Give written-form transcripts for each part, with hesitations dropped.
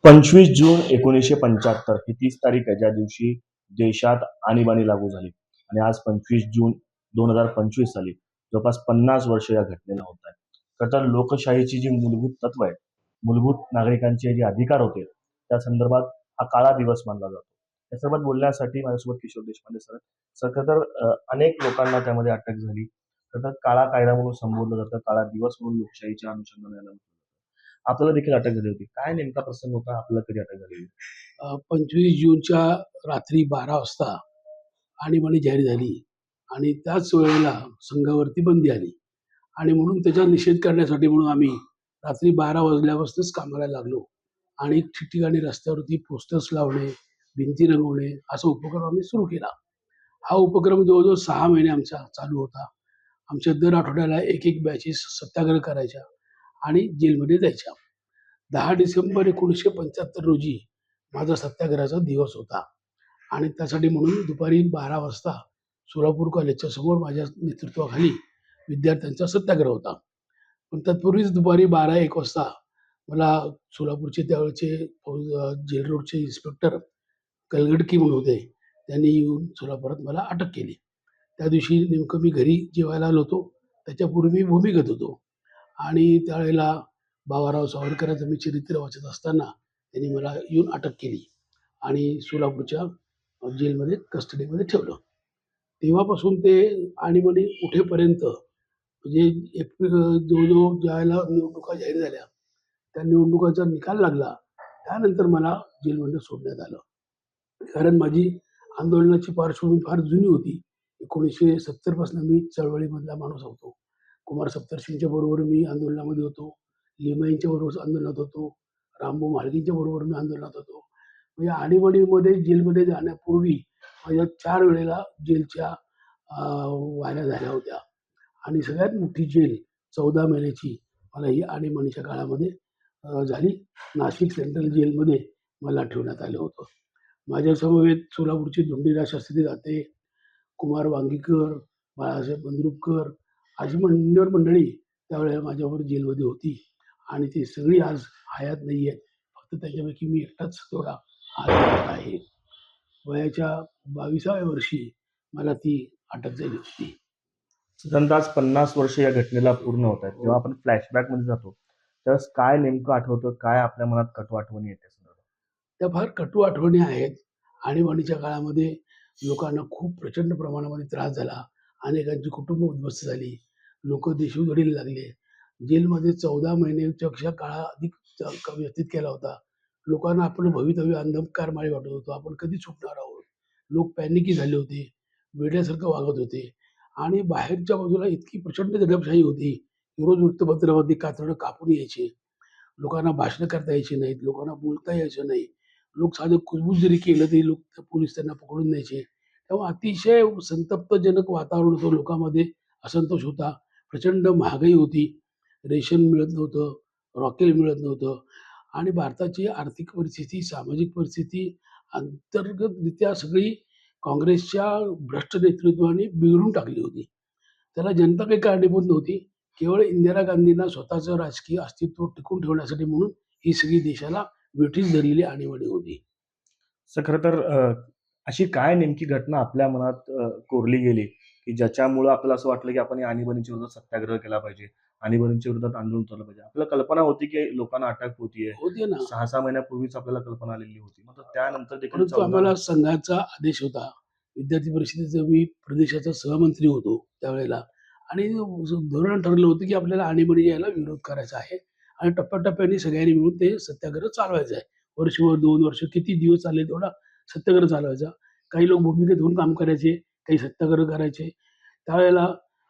25 जून 1975 ही तीच तारीख आहे ज्या दिवशी देशात आणीबाणी लागू झाली आणि आज 25 जून 2025 साली जवळपास 50 वर्ष या घटनेला होत आहे. खरं तर लोकशाहीची जी मूलभूत तत्व आहेत, मूलभूत नागरिकांचे जे अधिकार होते, त्या संदर्भात हा काळा दिवस मानला जातो. या सर्वात बोलण्यासाठी माझ्यासोबत किशोर देशपांडे सर. सर खरं तर अनेक लोकांना त्यामध्ये अटक झाली. खरं तर काळा कायदा म्हणून संबोधलं जातं, काळा दिवस म्हणून लोकशाहीच्या अनुषंगाने याला म्हटलं जातं. आपल्याला देखील अटक झाली होती. काय नेमका प्रसंग होता? आपल्याला कधी अटक झालेली? 25 जूनच्या रात्री 12 वाजता आणीबाणी जाहीर झाली आणि त्याच वेळेला संघावरती बंदी आली आणि म्हणून त्याचा निषेध करण्यासाठी म्हणून आम्ही रात्री 12 वाजल्यापासूनच कामाला लागलो आणि ठिकठिकाणी रस्त्यावरती पोस्टर्स लावणे, भिंती रंगवणे असा उपक्रम आम्ही सुरू केला. हा उपक्रम जवळजवळ 6 महिने आमचा चालू होता. आमच्या दर आठवड्याला एक बॅचेस सत्याग्रह करायच्या आणि जेलमध्ये जायच्या. 10 डिसेंबर 1975 रोजी माझा सत्याग्रहाचा दिवस होता आणि त्यासाठी म्हणून दुपारी 12 वाजता सोलापूर कॉलेजच्या समोर माझ्या नेतृत्वाखाली विद्यार्थ्यांचा सत्याग्रह होता. पण तत्पूर्वीच दुपारी 12-1 वाजता मला सोलापूरचे त्यावेळचे जेल रोडचे इन्स्पेक्टर कलगडकी म्हणून होते. त्यांनी येऊन सोलापुरात मला अटक केली. त्या दिवशी नेमकं मी घरी जेवायला आलो होतो. त्याच्यापूर्वी मी भूमिगत होतो आणि त्यावेळेला बाबाराव सावरकरांचं मी चरित्र वाचत असताना त्यांनी मला येऊन अटक केली आणि सोलापूरच्या जेलमध्ये कस्टडीमध्ये ठेवलं. तेव्हापासून ते आणीबाणी उठेपर्यंत म्हणजे एप्रिल जवळजवळ ज्यावेळेला निवडणुका जाहीर झाल्या, त्या निवडणुकांचा निकाल लागला, त्यानंतर मला जेलमधनं सोडण्यात आलं. कारण माझी आंदोलनाची पार्श्वभूमी फार जुनी होती. 1970 पासून मी चळवळीमधला माणूस होतो. कुमार सप्तर्षींच्या बरोबर मी आंदोलनामध्ये होतो. लिमाईंच्या बरोबर आंदोलनात होतो. रामभाऊ म्हाळगींच्या बरोबर मी आंदोलनात होतो. म्हणजे आणीबाणीमध्ये जेलमध्ये जाण्यापूर्वी माझ्या 4 वेळेला जेलच्या वाऱ्या झाल्या होत्या आणि सगळ्यात मोठी जेल 14 महिन्याची मला ही आणीबाणीच्या काळामध्ये झाली. नाशिक सेंट्रल जेलमध्ये मला ठेवण्यात आलं होतं. माझ्यासमवेत सोलापूरचे धोंडीराज शास्त्री दाते, कुमार वांगीकर, बाळासाहेब बंद्रुककर अशी मंडळी त्यावेळेला माझ्याबरोबर जेलमध्ये होती आणि ती सगळी आज हयात नाही आहेत. फक्त त्याच्यापैकी मी एकटाच थोडा हयात आहे. वयाच्या 22व्या वर्षी मला ती अटक झाली होती. साधारणतः आज 50 वर्ष या घटनेला पूर्ण होत आहेत. जेव्हा आपण फ्लॅशबॅकमध्ये जातो, त्यावेळेस काय नेमकं आठवतं? काय आपल्या मनात कटू आठवणी येते? त्या फार कटू आठवणी आहेत. आणीबाणीच्या काळामध्ये लोकांना खूप प्रचंड प्रमाणामध्ये त्रास झाला. अनेकांची कुटुंब उद्ध्वस्त झाली. लोकं देशोधडीला लागले. जेलमध्ये 14 महिन्यापेक्षा काळ अधिक व्यतीत केला होता. लोकांना आपलं भवितव्य अंधकारमय वाटत होतं. आपण कधी सुटणार आहोत? लोक पॅनिकी झाले होते. वेड्यासारखं वागत होते आणि बाहेरच्या बाजूला इतकी प्रचंड दडपशाही होती, की रोज वृत्तपत्रामध्ये कातडं कापून यायचे. लोकांना भाषणं करता यायची नाहीत. लोकांना बोलता यायचं नाही. लोक साधं कुजबूज जरी केलं तरी पोलीस त्यांना पकडून न्यायचे. तेव्हा अतिशय संतप्तजनक वातावरण होतं. लोकांमध्ये असंतोष होता. प्रचंड महागाई होती. रेशन मिळत नव्हतं. रॉकेल मिळत नव्हतं आणि भारताची आर्थिक परिस्थिती, सामाजिक परिस्थिती अंतर्गतरित्या सगळी काँग्रेसच्या भ्रष्ट नेतृत्वाने बिघडून टाकली होती. त्याला जनता काही कारणीभूत नव्हती. केवळ इंदिरा गांधींना स्वतःचं राजकीय अस्तित्व टिकवून ठेवण्यासाठी म्हणून ही सगळी देशाला वेठीस धरलेली आणीबाणी होती. तर खरं तर अशी काय नेमकी घटना आपल्या मनात कोरली गेली, की ज्याच्यामुळं आपल्याला असं वाटलं, की आपण या आणीबाणीच्या विरोधात सत्याग्रह केला पाहिजे, आणीबाणीच्या विरोधात आंदोलन उतरलं पाहिजे. आपल्याला कल्पना होती, की लोकांना अटक होतीये. होते ना. 6-6 महिन्यापूर्वीच आपल्याला कल्पना आलेली होती. मग त्यानंतर देखील परंतु 14 आम्हाला संघाचा आदेश होता. विद्यार्थी परिषदेचा मी प्रदेशाचा सहमंत्री होतो त्यावेळेला आणि धोरण ठरलं होतं, की आपल्याला आणीबाणी यायला विरोध करायचा आहे आणि टप्प्याटप्प्याने सगळ्यांनी मिळून ते सत्याग्रह चालवायचा आहे. वर्षभर, 2 वर्ष किती दिवस चालले तेवढा सत्याग्रह चालवायचा. काही लोक भूमिकेत होऊन काम करायचे, काही सत्याग्रह करायचे. त्यावेळेला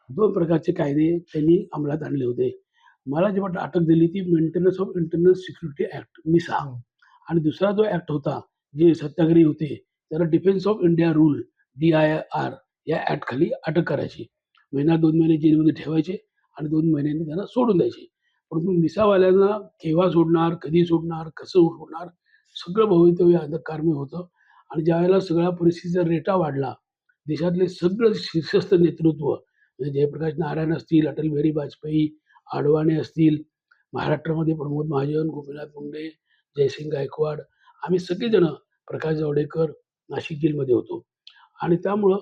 2 प्रकारचे कायदे त्यांनी अंमलात आणले होते. मला जेव्हा अटक झाली ती maintenance of internal security act मिसा आणि दुसरा जो ॲक्ट होता, जे सत्याग्रही होते त्याला defence of India rule DIR या ॲक्टखाली अटक करायची. महिना 2 महिने जेलमध्ये ठेवायचे आणि 2 महिन्यांनी त्यांना सोडून द्यायचे. परंतु मिसावाल्यांना केव्हा सोडणार, कधी सोडणार, कसं सोडणार, सगळं भवितव्य अंधकारमय होतं आणि ज्यावेळेला सगळ्या परिस्थितीचा रेटा वाढला, देशातले सगळं शीर्षस्थ नेतृत्व म्हणजे जयप्रकाश नारायण असतील, अटल बिहारी वाजपेयी, अडवाणी असतील, महाराष्ट्रामध्ये प्रमोद महाजन, गोपीनाथ मुंडे, जयसिंग गायकवाड, आम्ही सगळेजण, प्रकाश जावडेकर नाशिक जेलमध्ये होतो. आणि त्यामुळं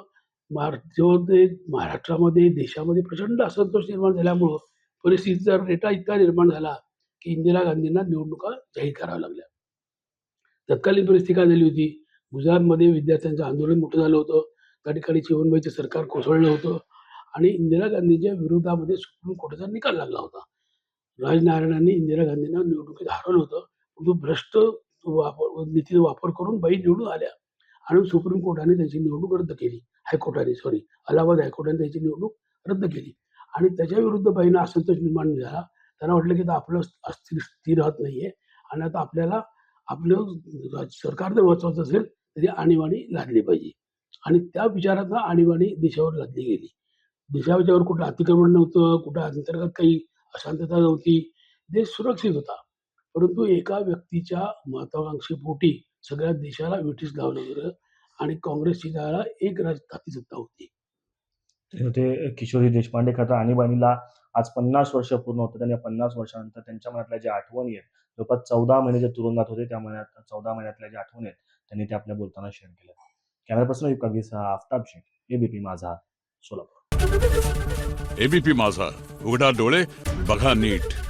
महाराष्ट्रामध्ये, देशामध्ये प्रचंड असंतोष निर्माण झाल्यामुळं परिस्थितीचा रेटा इतका निर्माण झाला, की इंदिरा गांधींना निवडणुका जाहीर कराव्या लागल्या. तत्कालीन परिस्थिती काय झाली होती, गुजरातमध्ये विद्यार्थ्यांचं आंदोलन मोठं झालं होतं. त्या ठिकाणी चिमणबाईचं सरकार कोसळलं होतं आणि इंदिरा गांधींच्या विरोधामध्ये सुप्रीम कोर्टाचा निकाल लागला होता. राजनारायणांनी इंदिरा गांधींना निवडणुकीत हरवलं होतं. पण तो भ्रष्ट नीतीचा वापर करून बाई निवडून आल्या आणि सुप्रीम कोर्टाने त्यांची निवडणूक रद्द केली. अलाहाबाद हायकोर्टाने त्यांची निवडणूक रद्द केली आणि त्याच्या विरुद्ध बाईंना असंतोष निर्माण झाला. त्यांना वाटलं की आता आपलं स्थिर राहत नाहीये आणि आता आपल्याला आपलं सरकार जर वाचवायचं असेल तरी आणीबाणी लादली पाहिजे आणि त्या विचारातनं आणीबाणी देशावर लादली गेली. देशावर कुठलं अतिक्रमण नव्हतं, कुठं अंतर्गत काही अशांतता नव्हती. देश सुरक्षित होता. परंतु एका व्यक्तीच्या महत्वाकांक्षेपोटी सगळ्या देशाला वेठीस लावलं गेलं आणि काँग्रेसची त्यावेळेला एक राजधाती सत्ता होती. ते होते किशोरी देशपांडे. खरं तर आणीबाणीला आज 50 वर्ष पूर्ण होतात आणि या 50 वर्षानंतर त्यांच्या मनातल्या ज्या आठवणी आहेत, जवळपास 14 महिने जे तुरुंगात होते, त्या महिन्यात 14 महिन्यातल्या ज्या आठवणी आहेत, त्यांनी ते आपल्या बोलताना शेअर केल्या. कॅमेरा पर्सन युग आफताब शेख, एबीपी माझा, सोलापूर. एबीपी माझा, उघडा डोळे बघा नीट.